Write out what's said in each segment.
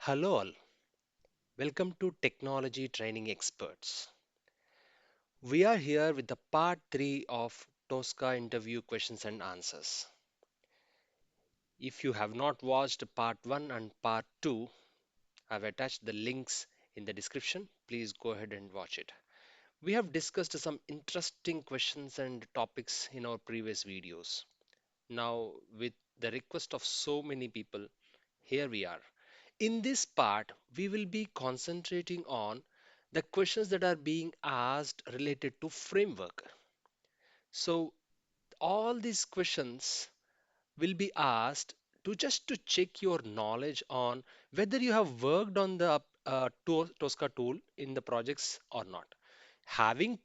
Hello, all. Welcome to Technology Training Experts. We are here with the part 3 of Tosca interview questions and answers. If you have not watched part 1 and part 2, I've attached the links in the description. Please go ahead and watch it. We have discussed some interesting questions and topics in our previous videos. Now, with the request of so many people, here we are. In this part, we will be concentrating on the questions that are being asked related to framework. So, all these questions will be asked to just to check your knowledge on whether you have worked on the Tosca tool in the projects or not. Having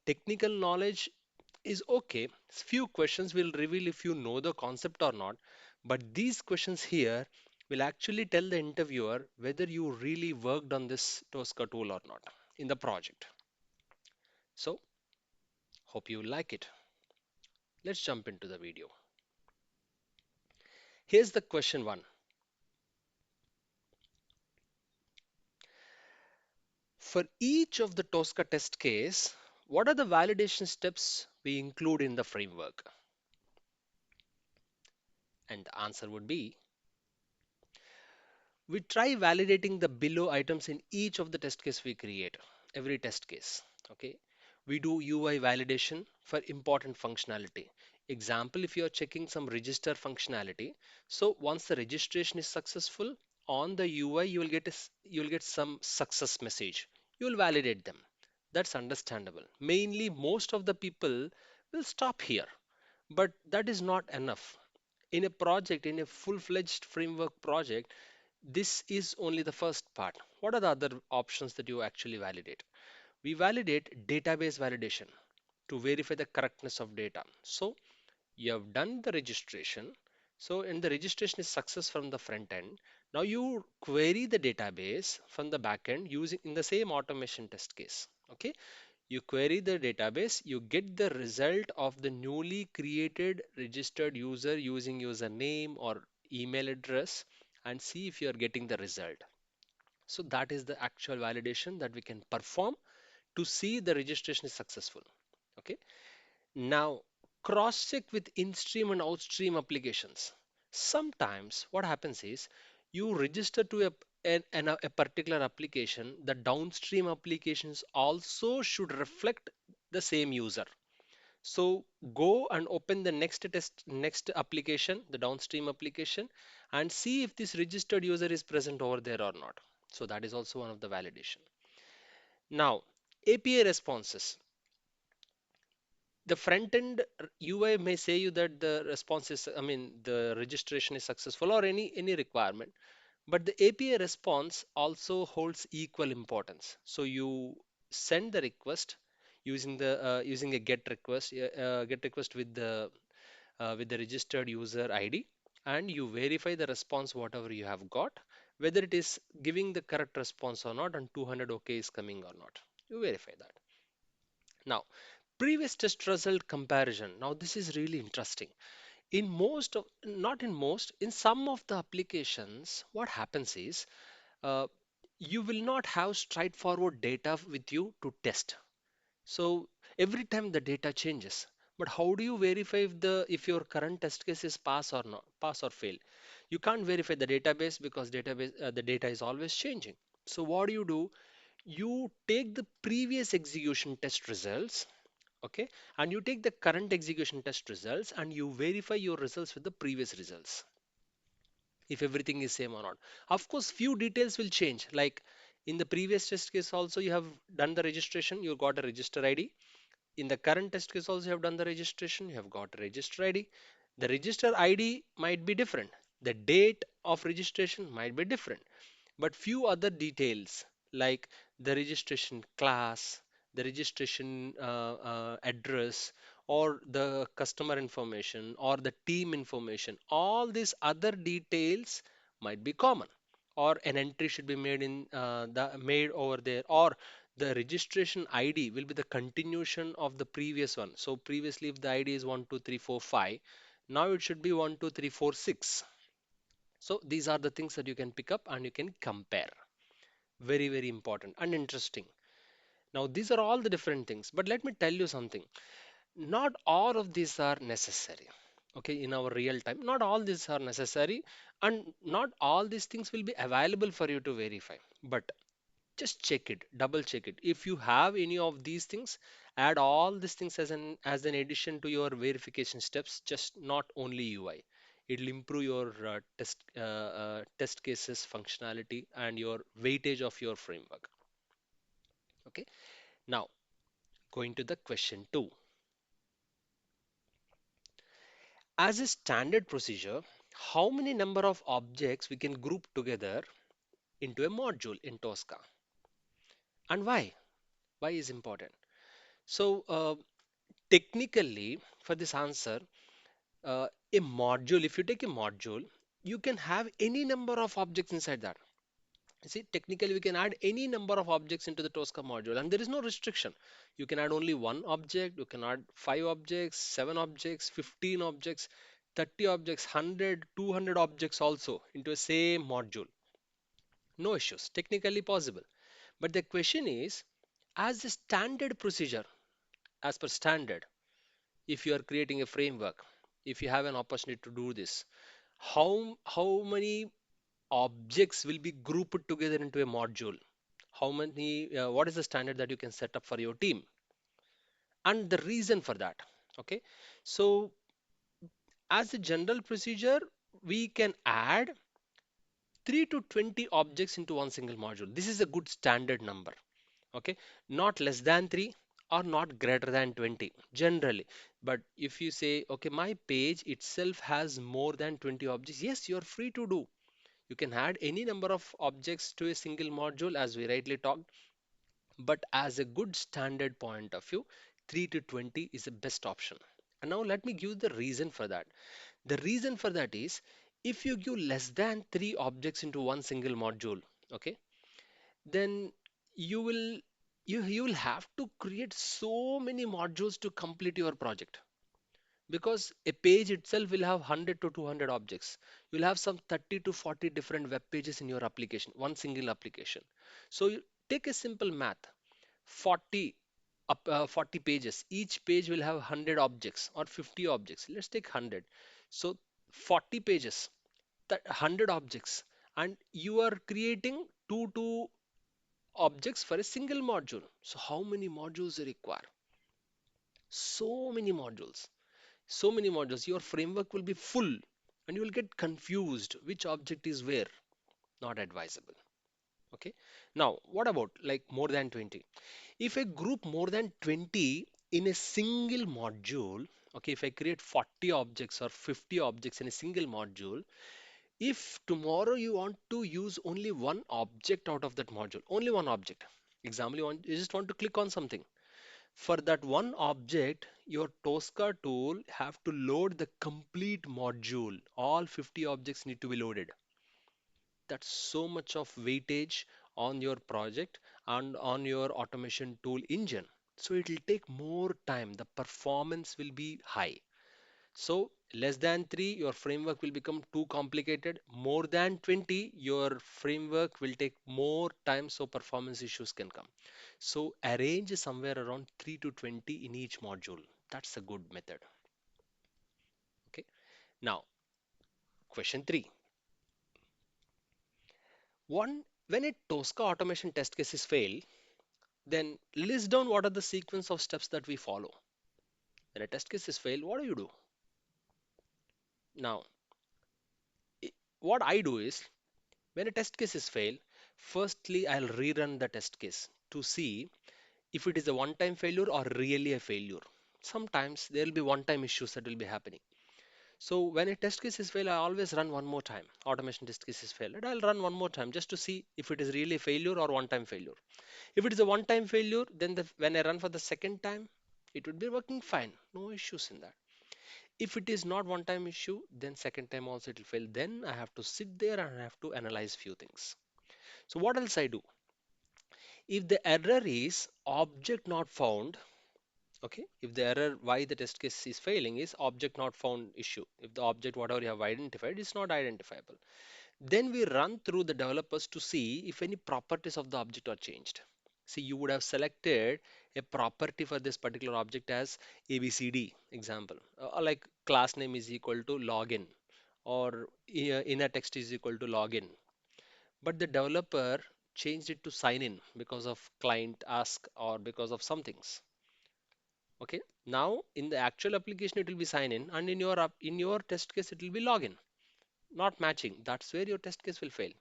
technical knowledge is okay. Few questions will reveal if you know the concept or not, but these questions here will actually tell the interviewer whether you really worked on this Tosca tool or not in the project. So, hope you like it. Let's jump into the video. Here's the question one. For each of the Tosca test case, what are the validation steps we include in the framework? And the answer would be we try validating the below items in each of the test case we create, every test case. Okay. We do UI validation for important functionality. Example, if you are checking some register functionality, so once the registration is successful on the UI, you will get you will get some success message. You will validate them. That's understandable. Mainly, most of the people will stop here, but that is not enough. In a project, in a full-fledged framework project, this is only the first part. What are the other options that you actually validate? We validate database validation to verify the correctness of data. So you have done the registration. So and the registration is success from the front end. Now you query the database from the back end using in the same automation test case. Okay. You query the database, you get the result of the newly created registered user using username or email address and see if you are getting the result. So that is the actual validation that we can perform to see the registration is successful. Okay. Now cross check with in-stream and out-stream applications. Sometimes what happens is you register to a particular application, the downstream applications also should reflect the same user. So go and open the next application, the downstream application, and see if this registered user is present over there or not. So that is also one of the validation. Now, API responses. The front end UI may say you that the response is, I mean, the registration is successful or any requirement, but the API response also holds equal importance. So you send the request using the using a get request with the registered user ID, and you verify the response whatever you have got, whether it is giving the correct response or not, and 200 OK is coming or not. You verify that. Now, previous test result comparison. Now, this is really interesting. In most of, not in most, in some of the applications, what happens is uh, you will not have straightforward data with you to test. So every time the data changes. But how do you verify if your current test case is pass or not, pass or fail? You can't verify the database because the data is always changing. So what do? You take the previous execution test results, okay, and you take the current execution test results and you verify your results with the previous results if everything is same or not. Of course, few details will change. Like in the previous test case also you have done the registration, you got a register ID. In the current test case also you have done the registration, you have got a register ID. The register ID might be different. The date of registration might be different, but few other details like the registration class, the registration address, or the customer information or the team information, all these other details might be common, or an entry should be made in the made over there, or the registration ID will be the continuation of the previous one. So previously if the ID is 12345, now it should be 12346. So these are the things that you can pick up and you can compare. Very, very important and interesting. Now, these are all the different things, but let me tell you something. Not all of these are necessary. Okay, in our real time, not all these are necessary, and not all these things will be available for you to verify. But just check it, double check it. If you have any of these things, add all these things as an addition to your verification steps, just not only UI. It'll improve your test cases functionality and your weightage of your framework. Okay, now going to the question two. As a standard procedure, how many number of objects we can group together into a module in Tosca, and why? Why is important? So technically, for this answer, a module, if you take a module, you can have any number of objects inside that. You see, technically, we can add any number of objects into the Tosca module, and there is no restriction. You can add only one object, you can add five objects, seven objects, 15 objects, 30 objects, 100, 200 objects also into a same module. No issues, technically possible. But the question is, as a standard procedure, as per standard, if you are creating a framework, if you have an opportunity to do this, how many objects will be grouped together into a module? How many, what is the standard that you can set up for your team? And the reason for that. Okay. So as a general procedure, we can add 3 to 20 objects into one single module. This is a good standard number. Okay. Not less than 3 or not greater than 20 generally. But if you say, okay, my page itself has more than 20 objects, yes, you're free to do. You can add any number of objects to a single module as we rightly talked, but as a good standard point of view, 3 to 20 is the best option. And now let me give the reason for that. The reason for that is if you give less than 3 objects into one single module, okay, then you will you will have to create so many modules to complete your project, because a page itself will have 100 to 200 objects. You'll have some 30 to 40 different web pages in your application, one single application. So you take a simple math, 40 40 pages, each page will have 100 objects or 50 objects. Let's take 100. So 40 pages, that 100 objects, and you are creating two objects for a single module. So how many modules you require? So many modules. So many modules, your framework will be full and you will get confused which object is where. Not advisable. Okay. Now, what about like more than 20? If I group more than 20 in a single module, okay, if I create 40 objects or 50 objects in a single module, if tomorrow you want to use only one object out of that module, only one object, example, you just want to click on something. For that one object, your Tosca tool have to load the complete module. All 50 objects need to be loaded. That's so much of weightage on your project and on your automation tool engine. So it will take more time. The performance will be high. So less than 3, your framework will become too complicated. More than 20, your framework will take more time, so performance issues can come. So arrange somewhere around 3 to 20 in each module. That's a good method. Okay. Now, question 3. When a Tosca automation test cases fail, then list down what are the sequence of steps that we follow. When a test case is failed, what do you do? Now, i- what I do is when a test case is failed, firstly, I'll rerun the test case to see if it is a one-time failure or really a failure. Sometimes there will be one-time issues that will be happening. So when a test case is failed, I always run one more time. Automation test case is failed. I'll run one more time just to see if it is really a failure or one-time failure. If it is a one-time failure, then when I run for the second time, it would be working fine. No issues in that. If it is not one-time issue, then second time also it will fail. Then I have to sit there and I have to analyze few things. So what else I do? If the error is object not found, Okay, if the error why the test case is failing is object not found issue. If the object whatever you have identified is not identifiable, then we run through the developers to see if any properties of the object are changed. See, you would have selected a property for this particular object as ABCD example, like class name is equal to login or inner text is equal to login. But the developer changed it to sign in because of client ask or because of some things. Okay, now in the actual application it will be sign in, and in your in your test case it will be login, not matching. That's where your test case will fail.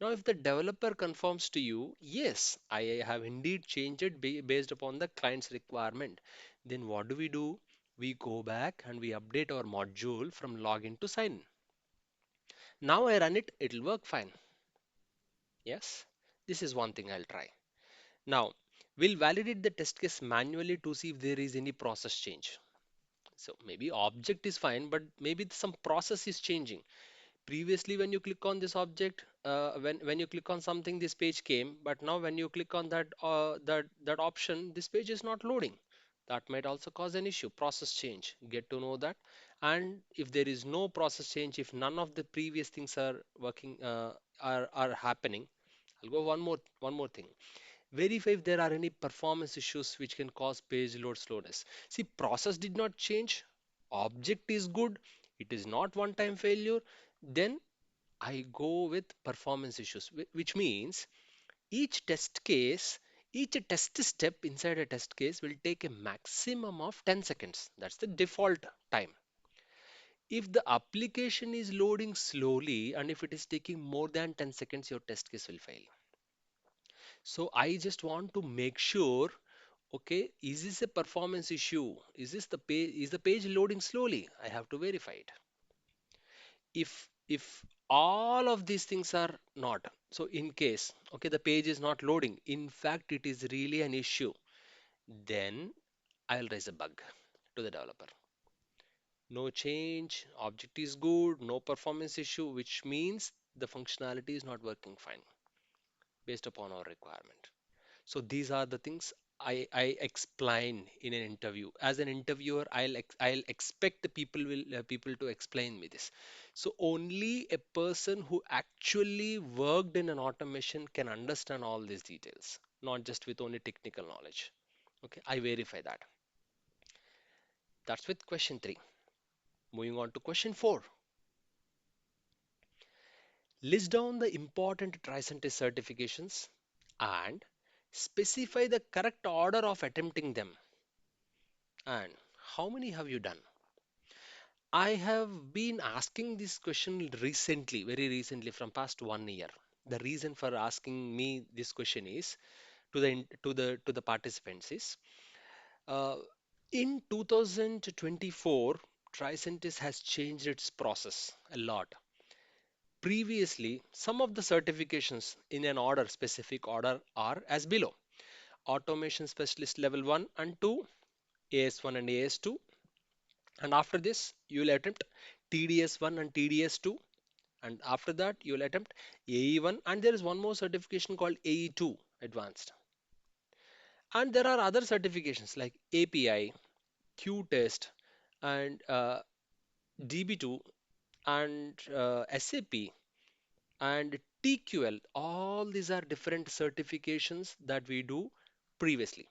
Now, if the developer confirms to you, yes, I have indeed changed it based upon the client's requirement, then what do? We go back and we update our module from login to sign in. Now I run it, it'll work fine. Yes, this is one thing I'll try. Now, we'll validate the test case manually to see if there is any process change. So maybe object is fine, but maybe some process is changing. Previously, when you click on this object, when you click on something, this page came, but now when you click on that option, this page is not loading. That might also cause an issue, process change. Get to know that. And if there is no process change, if none of the previous things are working, are happening, I'll go one more thing. Verify if there are any performance issues which can cause page load slowness. See, process did not change, object is good, it is not one-time failure, then I go with performance issues, which means each test case, each test step inside a test case will take a maximum of 10 seconds. That's the default time. If the application is loading slowly and if it is taking more than 10 seconds, your test case will fail. So I just want to make sure, okay, is this a performance issue? Is the page loading slowly? I have to verify it. If all of these things are not, so in case, okay, the page is not loading, in fact, it is really an issue, then I'll raise a bug to the developer. No change, object is good, no performance issue, which means the functionality is not working fine based upon our requirement. So these are the things I explain in an interview. As an interviewer, I'll expect the people to explain me this. So only a person who actually worked in an automation can understand all these details, not just with only technical knowledge. Okay, I verify that. That's with question three. Moving on to question four. List down the important Tricentis certifications and specify the correct order of attempting them. And how many have you done? I have been asking this question recently, very recently, from past 1 year. The reason for asking me this question is to the participants is uh, in 2024, Tricentis has changed its process a lot. Previously, some of the certifications in an order, specific order, are as below: Automation Specialist Level 1 and 2, AS1 and AS2. And after this, you will attempt TDS1 and TDS2. And after that, you will attempt AE1. And there is one more certification called AE2 Advanced. And there are other certifications like API, Q test, and DB2, and SAP, and TQL. All these are different certifications that we do previously.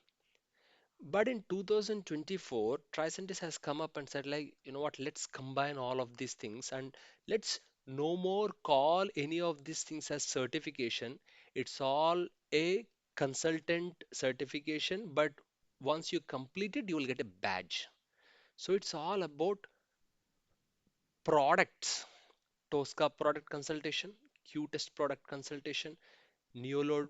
But in 2024, Tricentis has come up and said, like, you know what, let's combine all of these things and let's no more call any of these things as certification. It's all a consultant certification, but once you complete it, you will get a badge. So it's all about products: Tosca product consultation, Q test product consultation, Neoload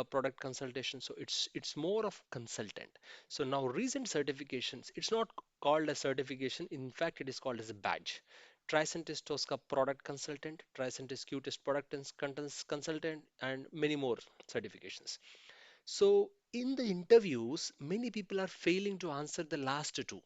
product consultation. So it's more of consultant. So now recent certifications, it's not called a certification. In fact, it is called as a badge. Tricentis Tosca product consultant, Tricentis Qtest product consultant, and many more certifications. So in the interviews, many people are failing to answer the last two.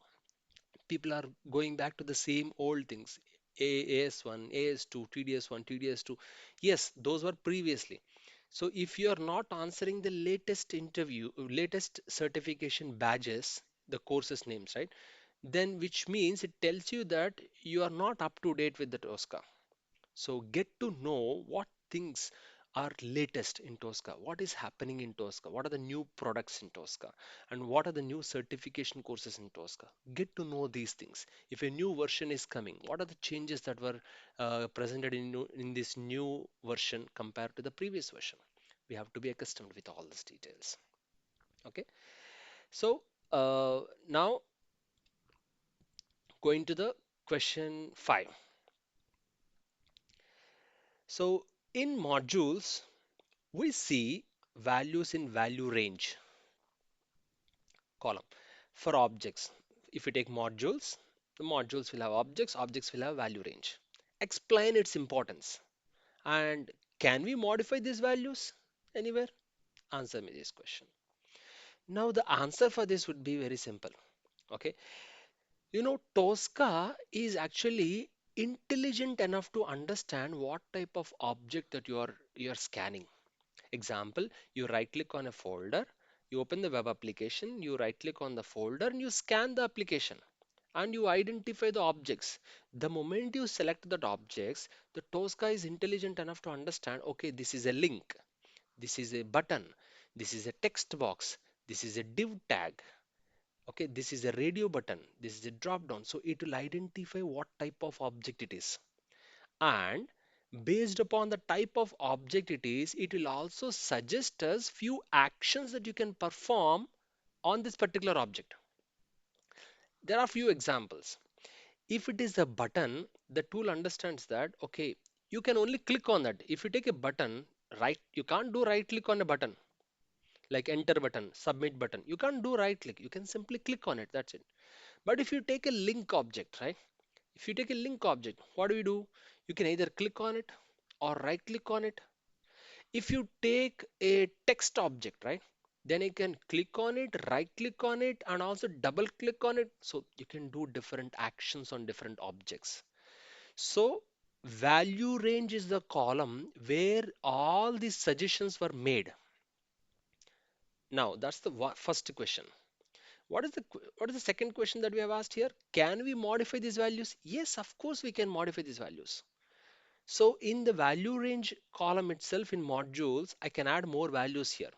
People are going back to the same old things. AS1, AS2, TDS1, TDS2. Yes, those were previously. So if you are not answering the latest interview, latest certification badges, the courses names, right? Then which means it tells you that you are not up to date with the Tosca. So get to know what things are latest in Tosca, what is happening in Tosca, what are the new products in Tosca, and what are the new certification courses in Tosca. Get to know these things. If a new version is coming, what are the changes that were presented in this new version compared to the previous version? We have to be accustomed with all these details. Okay, so now going to the question 5. So in modules, we see values in value range column for objects. If you take modules, the modules will have objects, objects will have value range. Explain its importance. And can we modify these values anywhere? Answer me this question. Now, the answer for this would be very simple. Okay. Tosca is actually intelligent enough to understand what type of object that you're scanning. Example, you right click on a folder, you open the web application, you right click on the folder and you scan the application and you identify the objects. The moment you select that objects, the Tosca is intelligent enough to understand, okay, this is a link, this is a button, this is a text box, this is a div tag, okay, this is a radio button, this is a drop down. So it will identify what type of object it is. And based upon the type of object it is, it will also suggest us few actions that you can perform on this particular object. There are few examples. If it is a button, the tool understands that, okay, you can only click on that. If you take a button, right, you can't do right click on a button like enter button, submit button. You can't do right click. You can simply click on it. That's it. But if you take a link object, right? If you take a link object, what do? You can either click on it or right click on it. If you take a text object, right, then you can click on it, right click on it, and also double click on it. So you can do different actions on different objects. So value range is the column where all these suggestions were made. Now that's the first question. What is the second question that we have asked here? Can we modify these values? Yes, of course we can modify these values. So in the value range column itself in modules, I can add more values here.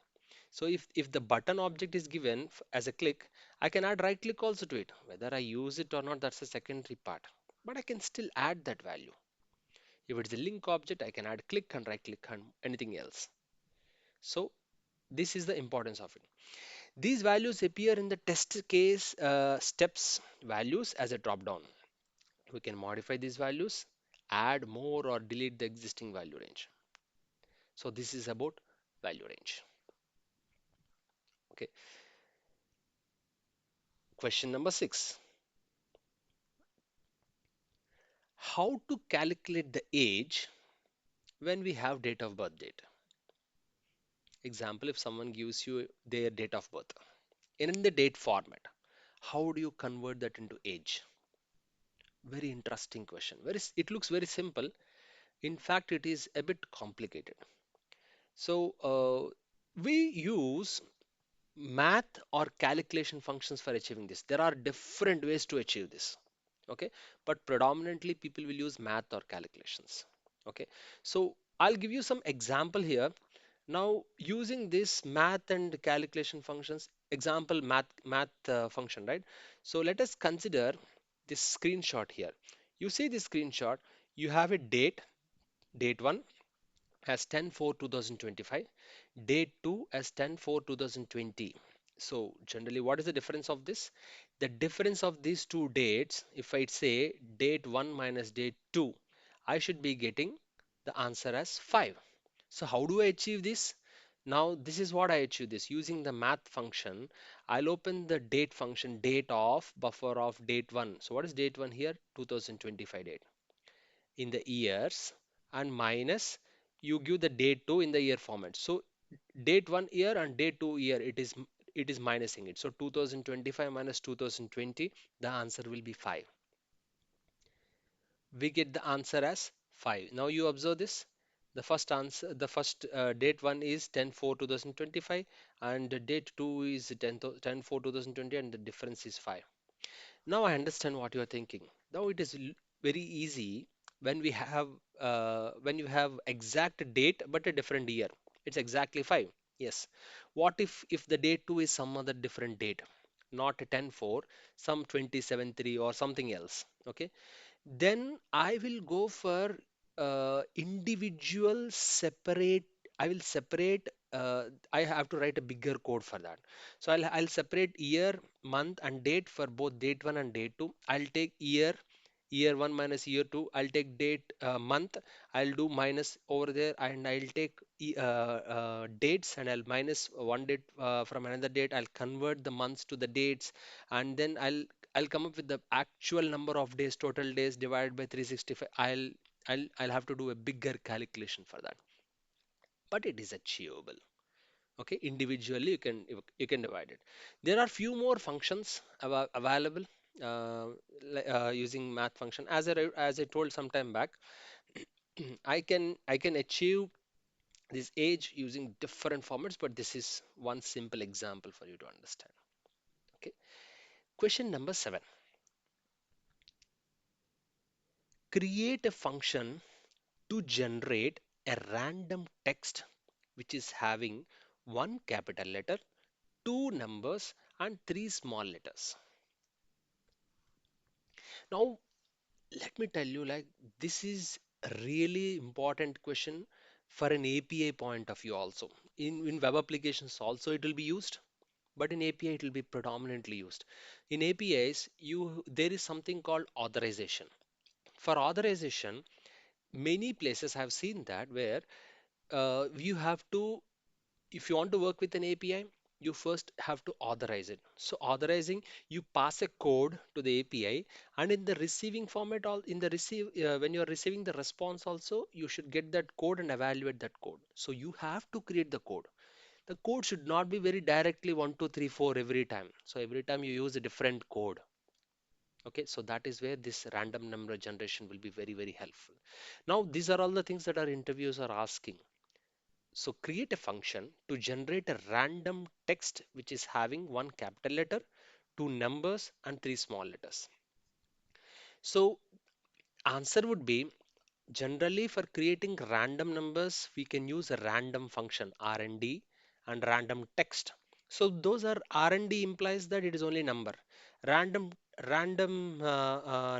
So if the button object is given as a click, I can add right click also to it. Whether I use it or not, that's a secondary part. But I can still add that value. If it's a link object, I can add click and right click and anything else. So this is the importance of it. These values appear in the test case steps values as a drop down. We can modify these values, add more or delete the existing value range. So this is about value range. Okay. Question number 6. How to calculate the age when we have date of birth date? Example, if someone gives you their date of birth in the date format, how do you convert that into age? Very interesting question. It looks very simple. In fact, it is a bit complicated. So we use math or calculation functions for achieving this. There are different ways to achieve this. Okay, but predominantly people will use math or calculations. Okay, so I'll give you some example here. Now using this math and calculation functions, example math function, right? So let us consider this screenshot here. You see this screenshot, you have a date 1 as 10/4/2025, date 2 as 10/4/2020. So generally, what is the difference of this? The difference of these two dates, if I say date 1 minus date 2, I should be getting the answer as 5. So how do I achieve this? Now this is what I achieve this using the math function. I'll open the date function, date of buffer of date 1. So what is date 1 here? 2025 date in the years, and minus you give the date 2 in the year format. So date 1 year and date 2 year, it is minusing it. So 2025 minus 2020, the answer will be 5. We get the answer as 5. Now you observe this. The first answer, the first date one is 10/4/2025, and the date two is 10/4/2020, and the difference is 5. Now I understand what you are thinking. Now it is very easy when we have when you have exact date but a different year. It's exactly 5. Yes. What if the date 2 is some other different date, not a 10/4, some 27/3 or something else? Okay. Then I will go for individual separate. I will separate. I have to write a bigger code for that. So I'll separate year, month, and date for both date one and date two. I'll take year one minus year two. I'll take date month. I'll do minus over there, and I'll take dates, and I'll minus one date from another date. I'll convert the months to the dates, and then I'll come up with the actual number of days, total days divided by 365. I'll have to do a bigger calculation for that, but it is achievable. Okay, individually you can divide it. There are few more functions available uh, using math function. As I told some time back, I can achieve this age using different formats, but this is one simple example for you to understand. Okay, question number 7. Create a function to generate a random text which is having one capital letter, two numbers, and three small letters. Now, let me tell you, like, this is a really important question for an API point of view also. In web applications also it will be used, but in API it will be predominantly used. In APIs, there is something called authorization. For authorization, many places I've seen that where you have to, if you want to work with an API, you first have to authorize it. So authorizing, you pass a code to the API, and in the receiving format, all in the when you are receiving the response also, you should get that code and evaluate that code. So you have to create the code. The code should not be very directly 1 2 3 4 every time. So every time you use a different code. Okay, so that is where this random number generation will be very, very helpful. Now, these are all the things that our interviews are asking. So create a function to generate a random text which is having one capital letter, two numbers, and three small letters. So answer would be, generally for creating random numbers, we can use a random function RND and random text. So those are, RND implies that it is only number. Random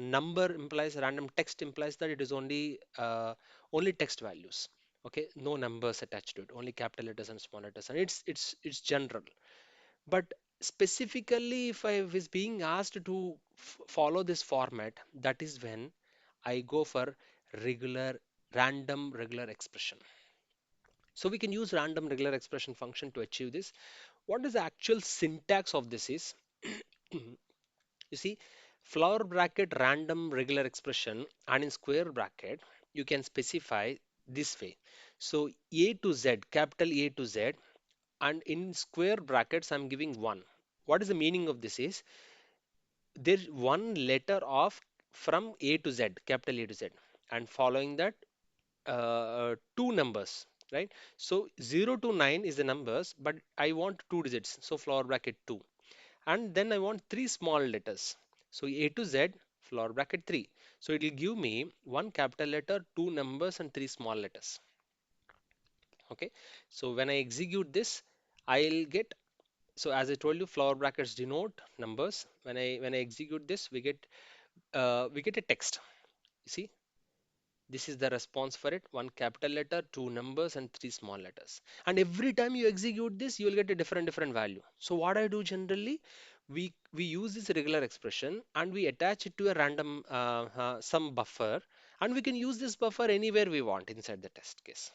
number implies, random text implies that it is only text values. Okay, no numbers attached to it, only capital letters and small letters, and it's general. But specifically, if I was being asked to follow this format, that is when I go for random regular expression. So we can use random regular expression function to achieve this. What is the actual syntax of this is, you see, flower bracket random regular expression, and in square bracket, you can specify this way. So A to Z, capital A to Z, and in square brackets, I'm giving 1. What is the meaning of this is, there's one letter of from A to Z, capital A to Z, and following that two numbers, right? So 0 to 9 is the numbers, but I want two digits, so flower bracket 2. And then I want three small letters. So A to Z, flower bracket 3. So it will give me one capital letter, two numbers, and three small letters. Okay. So when I execute this, I'll get, so as I told you, flower brackets denote numbers. When I execute this, we get a text. You see, this is the response for it. One capital letter, two numbers, and three small letters. And every time you execute this, you will get a different value. So what I do generally, we use this regular expression and we attach it to a random some buffer, and we can use this buffer anywhere we want inside the test case.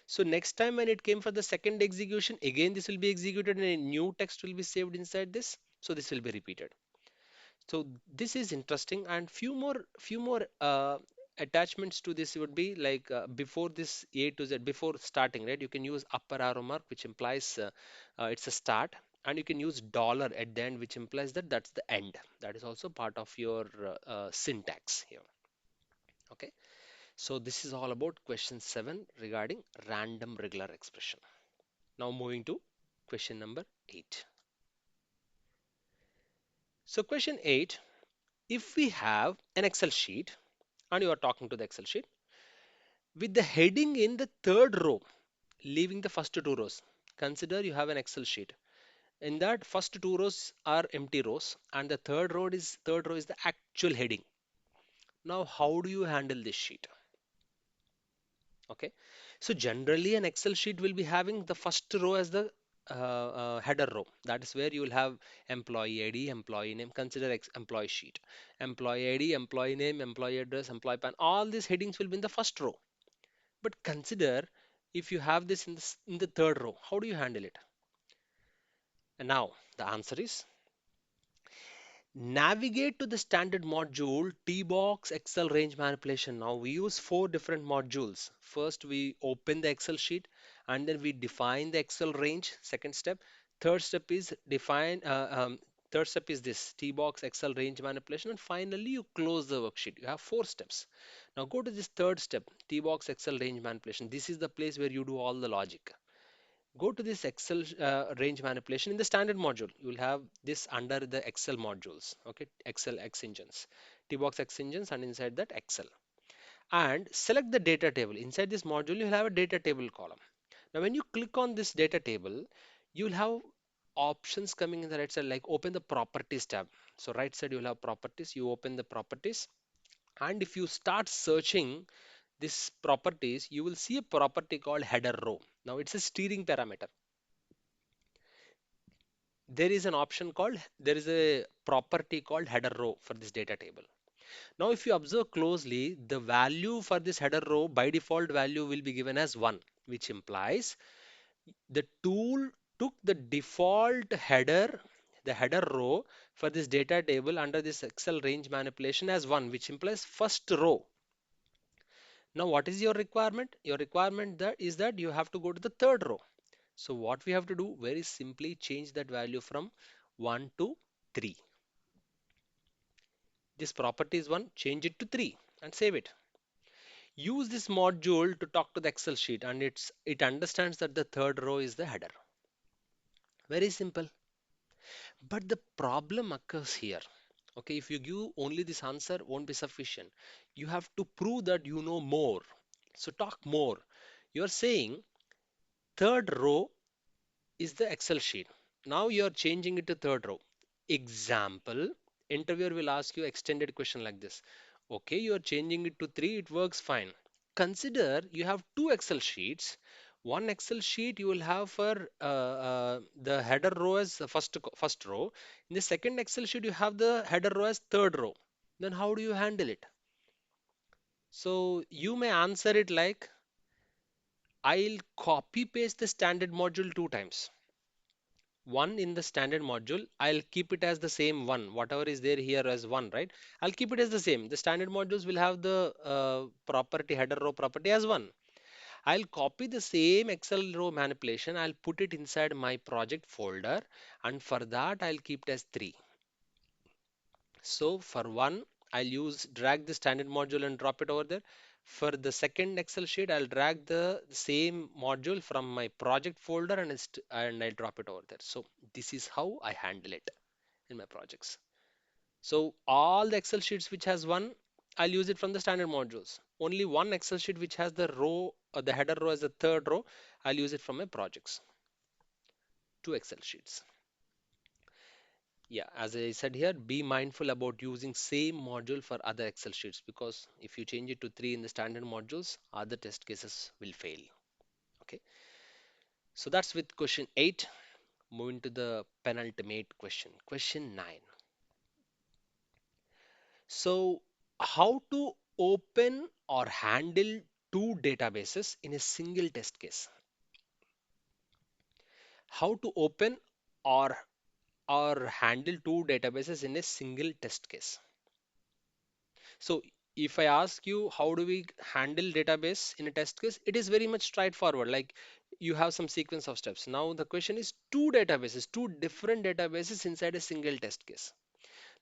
So next time when it came for the second execution, again this will be executed and a new text will be saved inside this. So this will be repeated. So this is interesting, and few more attachments to this would be like, before this A to Z, before starting, right? You can use upper arrow mark, which implies it's a start, and you can use dollar at the end, which implies that that's the end. That is also part of your syntax here. Okay. So this is all about question 7 regarding random regular expression. Now moving to question number 8. So question 8, if we have an Excel sheet and you are talking to the Excel sheet with the heading in the third row, leaving the first two rows. Consider you have an Excel sheet. In that first two rows are empty rows and the third row is the actual heading. Now how do you handle this sheet? Okay. So generally an Excel sheet will be having the first row as the header row. That is where you will have employee ID, employee name. Consider employee sheet. Employee ID, employee name, employee address, employee PAN. All these headings will be in the first row. But consider if you have this in the third row, how do you handle it? And now the answer is navigate to the standard module Tbox Excel range manipulation. Now we use four different modules. First, we open the Excel sheet and then we define the Excel range. Second step. Third step is third step is this Tbox Excel range manipulation. And finally, you close the worksheet. You have four steps. Now go to this third step, Tbox Excel range manipulation. This is the place where you do all the logic. Go to this Excel range manipulation in the standard module. You will have this under the Excel modules. Okay, Excel X engines, Tbox X engines, and inside that Excel. And select the data table. Inside this module, you will have a data table column. Now, when you click on this data table, you will have options coming in the right side, like open the properties tab. So, right side, you will have properties. You open the properties, and if you start searching this properties, you will see a property called header row. Now, it's a steering parameter. There is a property called header row for this data table. Now if you observe closely, the value for this header row by default value will be given as 1, which implies the tool took the default header, the header row for this data table under this Excel range manipulation as 1, which implies first row. Now what is your requirement? Your requirement that is that you have to go to the third row. So what we have to do, very simply change that value from 1 to 3. This property is 1, change it to 3 and save it. Use this module to talk to the Excel sheet and it understands that the third row is the header. Very simple. But the problem occurs here. Okay, if you give only this answer won't be sufficient. You have to prove that you know more. So talk more. You're saying third row is the Excel sheet. Now you're changing it to third row. Example, interviewer will ask you extended question like this. Okay, you are changing it to 3, it works fine. Consider you have two Excel sheets. One Excel sheet you will have for the header row as the first row. In the second Excel sheet, you have the header row as third row. Then how do you handle it? So you may answer it like, I'll copy paste the standard module two times. One in the standard module, I'll keep it as the same one, whatever is there here as one, right? I'll keep it as the same. The standard modules will have the property header row property as one. I'll copy the same Excel row manipulation. I'll put it inside my project folder, and for that I'll keep it as 3. So for one, I'll use drag the standard module and drop it over there. For the second Excel sheet, I'll drag the same module from my project folder and I'll drop it over there. So this is how I handle it in my projects. So all the Excel sheets which has one, I'll use it from the standard modules. Only one Excel sheet which has the row or the header row as the third row, I'll use it from my projects. Two Excel sheets. Yeah, as I said here, be mindful about using same module for other Excel sheets because if you change it to 3 in the standard modules, other test cases will fail. Okay, so that's with question 8. Moving to the penultimate question, question 9. So, how to open or handle two databases in a single test case? How to open or handle two databases in a single test case? So if I ask you how do we handle database in a test case, it is very much straightforward. Like you have some sequence of steps. Now the question is two databases, two different databases inside a single test case,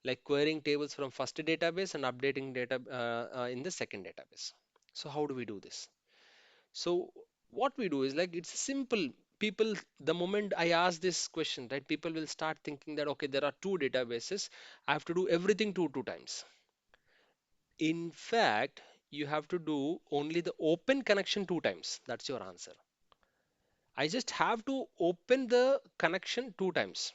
like querying tables from first database and updating data in the second database. So how do we do this? So what we do is like it's simple. People, the moment I ask this question, right, people will start thinking that okay, there are two databases. I have to do everything two times. In fact, you have to do only the open connection two times. That's your answer. I just have to open the connection two times.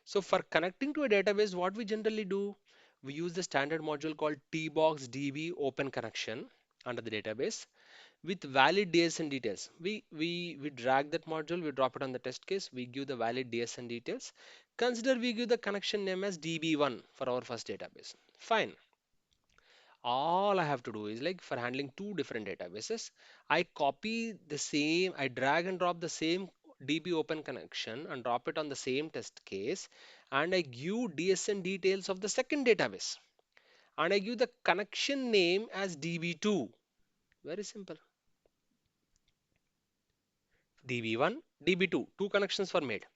So for connecting to a database, what we generally do, we use the standard module called tbox db open connection under the database with valid DSN details. We drag that module, we drop it on the test case, we give the valid DSN details. Consider we give the connection name as db1 for our first database. Fine. All I have to do is like for handling two different databases, I copy the same, I drag and drop the same DB open connection and drop it on the same test case, and I give DSN details of the second database, and I give the connection name as DB2. Very simple. DB1, DB2, two connections were made.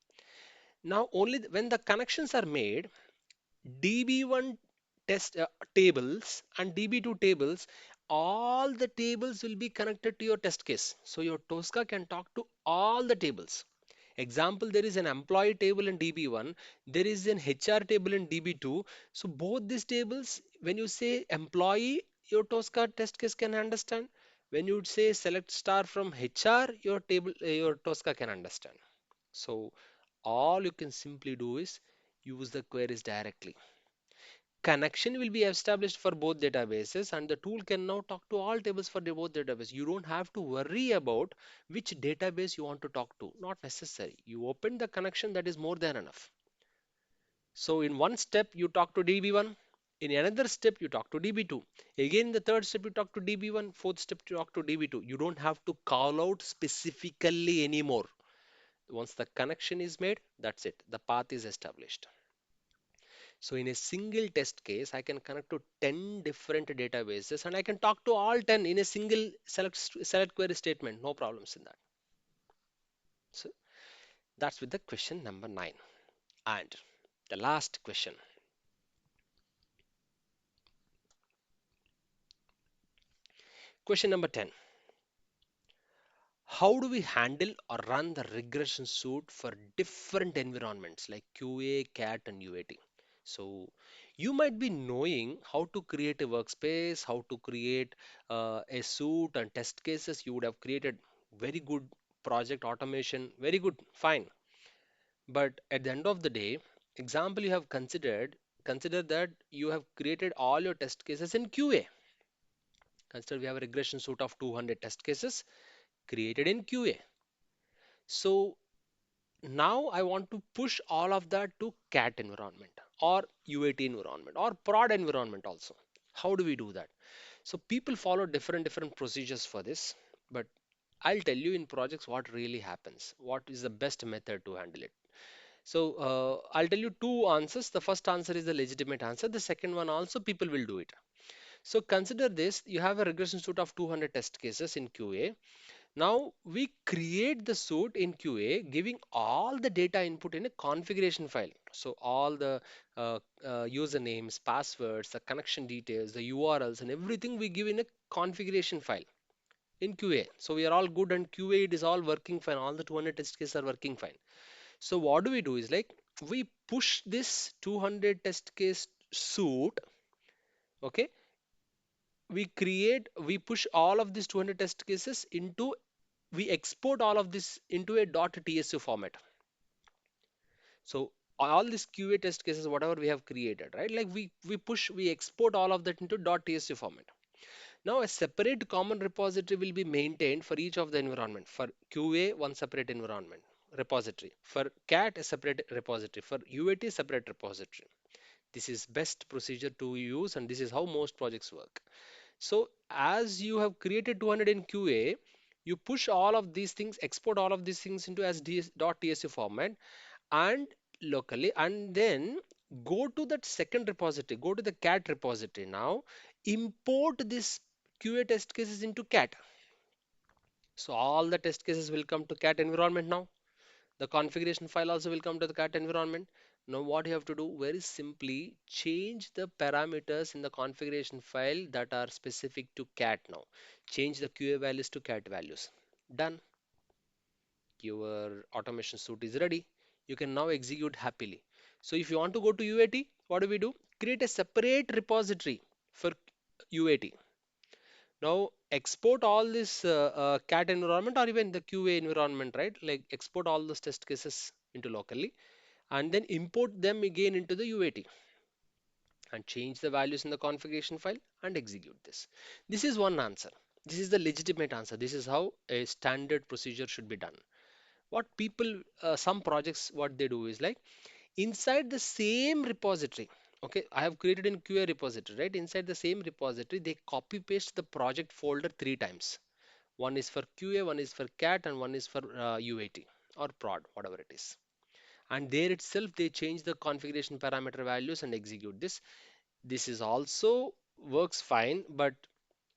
Now only when the connections are made, DB1 test tables and DB2 tables, all the tables will be connected to your test case. So your Tosca can talk to all the tables. Example, there is an employee table in DB1, there is an HR table in DB2. So both these tables, when you say employee, your Tosca test case can understand. When you say select star from HR, your table, your Tosca can understand. So all you can simply do is use the queries directly. Connection will be established for both databases, and the tool can now talk to all tables for the both databases. You don't have to worry about which database you want to talk to. Not necessary. You open the connection, that is more than enough. So in one step you talk to DB1, in another step you talk to DB2. Again in the third step you talk to DB1, fourth step you talk to DB2. You don't have to call out specifically anymore. Once the connection is made, that's it. The path is established. So in a single test case, I can connect to 10 different databases and I can talk to all 10 in a single select query statement. No problems in that. So that's with the question number 9. And the last question. Question number 10. How do we handle or run the regression suite for different environments like QA, CAT, and UAT? So you might be knowing how to create a workspace, how to create a suite and test cases. You would have created very good project automation, very good, fine. But at the end of the day, example you have consider that you have created all your test cases in QA. Consider we have a regression suite of 200 test cases created in QA. So now I want to push all of that to CAT environment or UAT environment or prod environment also. How do we do that? So people follow different procedures for this, but I'll tell you in projects what really happens. What is the best method to handle it? So I'll tell you two answers. The first answer is the legitimate answer. The second one also people will do it. So consider this: you have a regression suite of 200 test cases in QA. Now we create the suite in QA, giving all the data input in a configuration file. So all the usernames, passwords, the connection details, the URLs, and everything we give in a configuration file in QA. So we are all good, and QA it is all working fine. All the 200 test cases are working fine. So what do we do is like we push this 200 test case suite. Okay, we push all of these 200 test cases into, we export all of this into a .tsu format. So all these QA test cases, whatever we have created, right? Like we export all of that into .tsu format. Now a separate common repository will be maintained for each of the environment. For QA, one separate environment repository. For CAT, a separate repository. For UAT, separate repository. This is best procedure to use, and this is how most projects work. So as you have created 200 in QA, you push all of these things, export all of these things into as .tsu format and locally, and then go to that second repository, go to the CAT repository. Now import this QA test cases into CAT. So all the test cases will come to CAT environment now. The configuration file also will come to the CAT environment. Now what you have to do very simply change the parameters in the configuration file that are specific to cat now. Change the QA values to cat values. Done. Your automation suite is ready. You can now execute happily. So if you want to go to UAT, what do? Create a separate repository for UAT. Now export all this cat environment or even the QA environment, right? Like export all those test cases into locally and then import them again into the UAT and change the values in the configuration file and execute this. This is one answer. This is the legitimate answer. This is how a standard procedure should be done. What people, some projects, what they do is like inside the same repository. Okay, I have created in QA repository, right? Inside the same repository, they copy paste the project folder 3 times. One is for QA, one is for CAT, and one is for UAT or prod, whatever it is. And there itself, they change the configuration parameter values and execute this. This is also works fine, but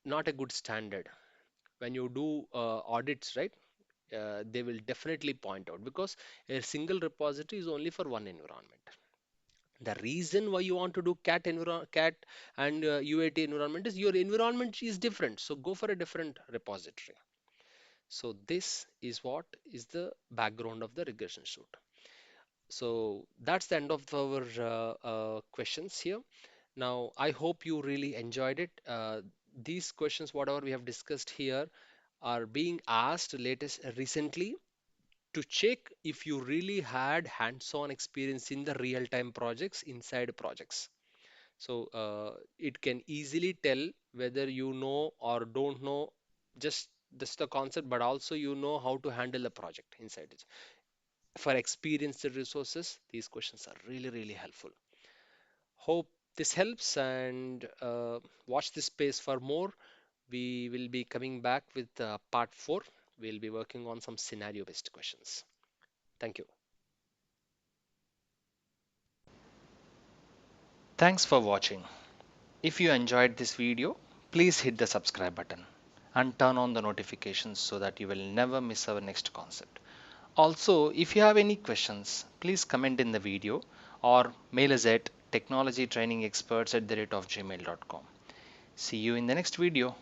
not a good standard. When you do audits, right? They will definitely point out because a single repository is only for one environment. The reason why you want to do cat and UAT environment is your environment is different. So go for a different repository. So this is what is the background of the regression suite. So that's the end of our questions here. Now, I hope you really enjoyed it. These questions, whatever we have discussed here, are being asked recently to check if you really had hands-on experience in the real-time projects inside projects. So it can easily tell whether you know or don't know just the concept, but also you know how to handle the project inside it. For experienced resources, these questions are really, really helpful. Hope this helps and watch this space for more. We will be coming back with part 4. We'll be working on some scenario-based questions. Thank you. Thanks for watching. If you enjoyed this video, please hit the subscribe button and turn on the notifications so that you will never miss our next concept. Also, if you have any questions, please comment in the video or mail us at technologytrainingexperts@gmail.com. See you in the next video.